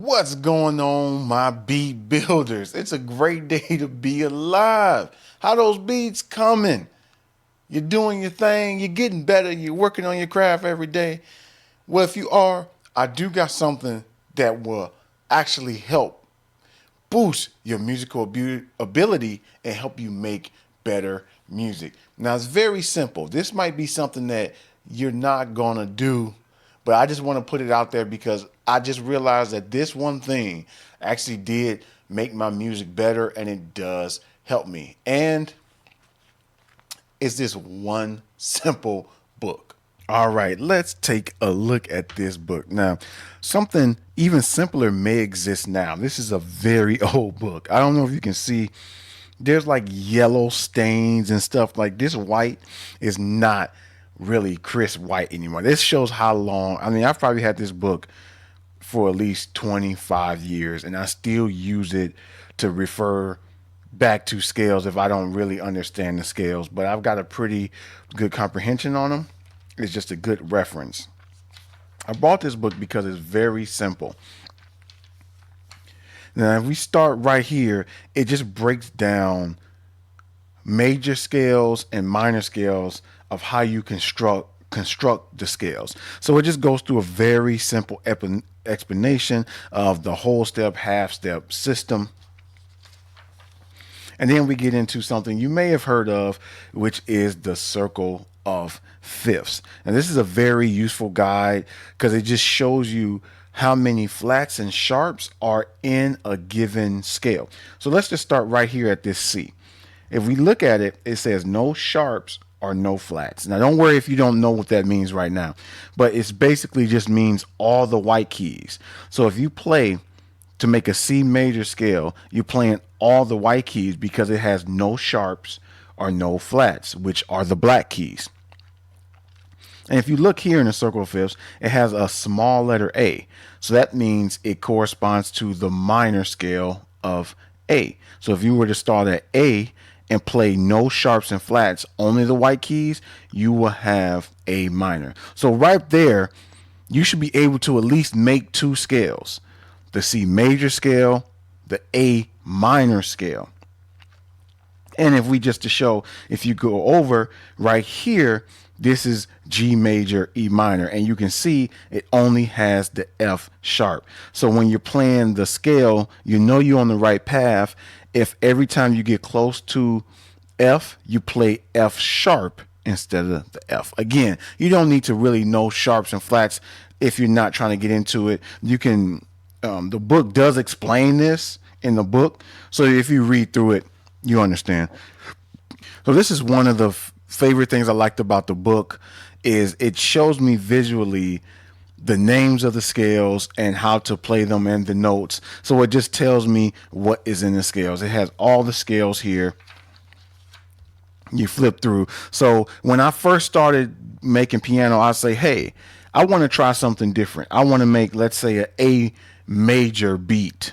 What's going on, my beat builders? It's a great day to be alive. How those beats coming? You're doing your thing, you're getting better, you're working on your craft every day. Well, if you are, I do got something that will actually help boost your musical ability and help you make better music. Now, it's very simple. This might be something that you're not going to do, but I just want to put it out there because I just realized that this one thing actually did make my music better and it does help me. And it's this one simple book. All right, let's take a look at this book. Now, something even simpler may exist now. This is a very old book. I don't know if you can see, there's like yellow stains and stuff. Like this white is not really crisp white anymore. This shows how long. I mean, I've probably had this book for at least 25 years and I still use it to refer back to scales if I don't really understand the scales, but I've got a pretty good comprehension on them. It's just a good reference. I bought this book because it's very simple. Now, if we start right here, it just breaks down major scales and minor scales of how you construct the scales. So it just goes through a very simple explanation of the whole step, half step system. And then we get into something you may have heard of, which is the circle of fifths. And this is a very useful guide because it just shows you how many flats and sharps are in a given scale. So let's just start right here at this C. If we look at it, it says no sharps or no flats. Now, don't worry if you don't know what that means right now, but it's basically just means all the white keys. So if you play to make a C major scale, you're playing all the white keys because it has no sharps or no flats, which are the black keys. And if you look here in the circle of fifths, it has a small letter A. So that means it corresponds to the minor scale of A. So if you were to start at A and play no sharps and flats, only the white keys, you will have A minor. So right there, you should be able to at least make two scales: the C major scale, the A minor scale. And if we just to show, if you go over right here, this is G major, E minor, and you can see it only has the F sharp. So when you're playing the scale, you know you're on the right path. If every time you get close to F, you play F sharp instead of the F. Again, you don't need to really know sharps and flats if you're not trying to get into it. You can, the book does explain this in the book. So if you read through it, you understand. So this is one of the favorite things I liked about the book is it shows me visually the names of the scales and how to play them and the notes. So it just tells me what is in the scales. It has all the scales here. You flip through. So when I first started making piano, I say, hey, I want to try something different. I want to make, let's say, an A major beat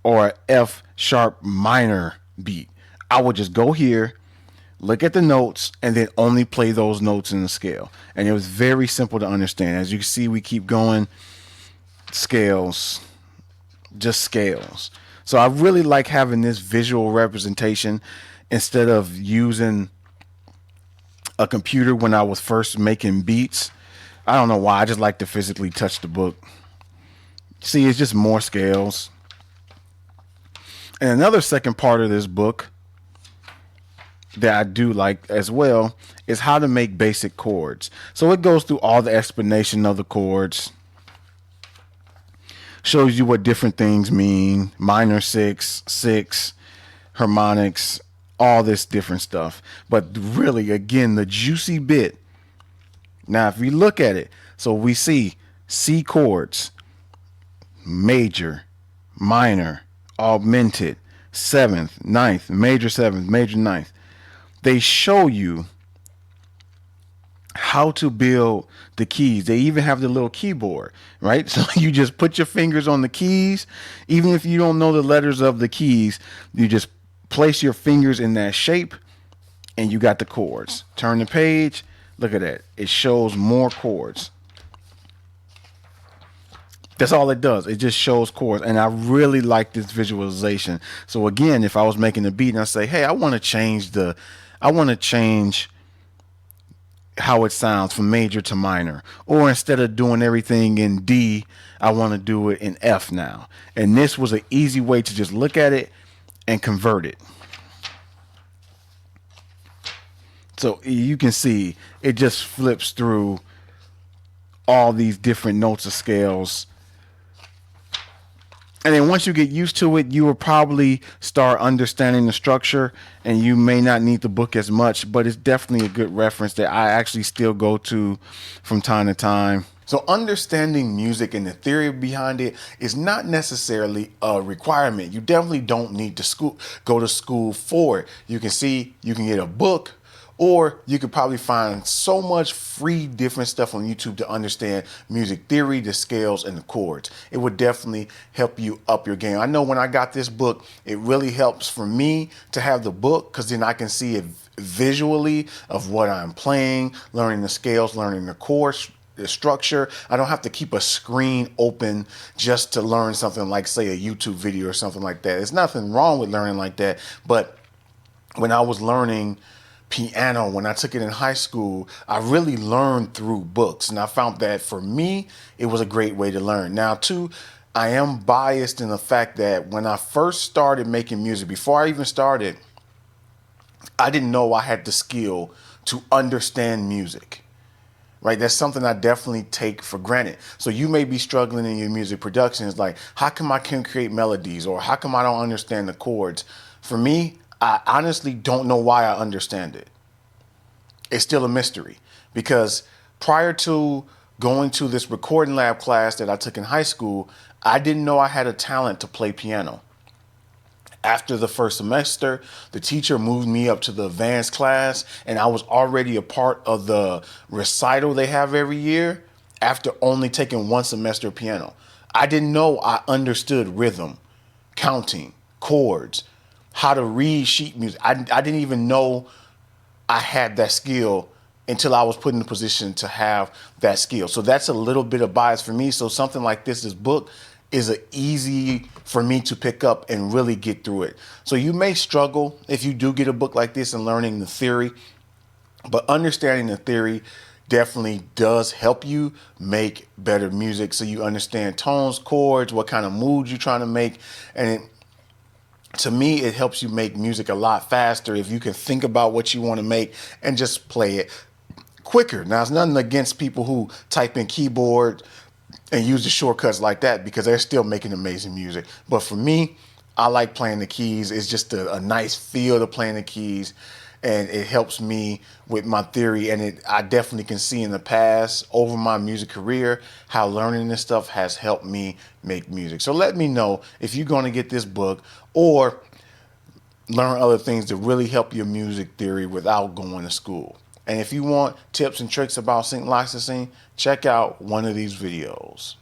or an F sharp minor beat. I would just go here, look at the notes, and then only play those notes in the scale. And it was very simple to understand. As you can see, we keep going. Scales, just scales. So I really like having this visual representation instead of using a computer when I was first making beats. I don't know why. I just like to physically touch the book. See, it's just more scales. And another second part of this book that I do like as well is how to make basic chords. So it goes through all the explanation of the chords, shows you what different things mean: minor six, six, harmonics, all this different stuff. But really, again, the juicy bit. Now, if we look at it, so we see C chords, major, minor, augmented, seventh, ninth, major ninth. They show you how to build the keys. They even have the little keyboard, right? So you just put your fingers on the keys. Even if you don't know the letters of the keys, you just place your fingers in that shape and you got the chords. Turn the page. Look at that. It shows more chords. That's all it does. It just shows chords. And I really like this visualization. So again, if I was making a beat and I say, hey, I want to change how it sounds from major to minor. Or instead of doing everything in D, I want to do it in F now. And this was an easy way to just look at it and convert it. So you can see it just flips through all these different notes of scales. And then once you get used to it, you will probably start understanding the structure, and you may not need the book as much, but it's definitely a good reference that I actually still go to from time to time. So understanding music and the theory behind it is not necessarily a requirement. You definitely don't need to go to school for it. You can get a book, or you could probably find so much free different stuff on YouTube to understand music theory, the scales, and the chords. It would definitely help you up your game. I know when I got this book, it really helps for me to have the book, because then I can see it visually of what I'm playing, learning the scales, learning the chords, the structure. I don't have to keep a screen open just to learn something like, say, a YouTube video or something like that. There's nothing wrong with learning like that. But when I was learning piano, when I took it in high school, I really learned through books. And I found that for me, it was a great way to learn. Now, too, I am biased in the fact that when I first started making music, before I even started, I didn't know I had the skill to understand music. Right? That's something I definitely take for granted. So you may be struggling in your music production. It's like, how come I can't create melodies? Or how come I don't understand the chords? For me, I honestly don't know why I understand it. It's still a mystery, because prior to going to this recording lab class that I took in high school, I didn't know I had a talent to play piano. After the first semester, the teacher moved me up to the advanced class, and I was already a part of the recital they have every year after only taking one semester of piano. I didn't know I understood rhythm, counting, chords, how to read sheet music. I didn't even know I had that skill until I was put in the position to have that skill. So that's a little bit of bias for me. So something like this book is easy for me to pick up and really get through it. So you may struggle if you do get a book like this and learning the theory, but understanding the theory definitely does help you make better music. So you understand tones, chords, what kind of moods you're trying to make. And to me, it helps you make music a lot faster if you can think about what you want to make and just play it quicker. Now, it's nothing against people who type in keyboard and use the shortcuts like that, because they're still making amazing music. But for me, I like playing the keys. It's just a nice feel to playing the keys, and it helps me with my theory. And I definitely can see in the past, over my music career, how learning this stuff has helped me make music. So let me know if you're going to get this book or learn other things to really help your music theory without going to school. And if you want tips and tricks about sync licensing, check out one of these videos.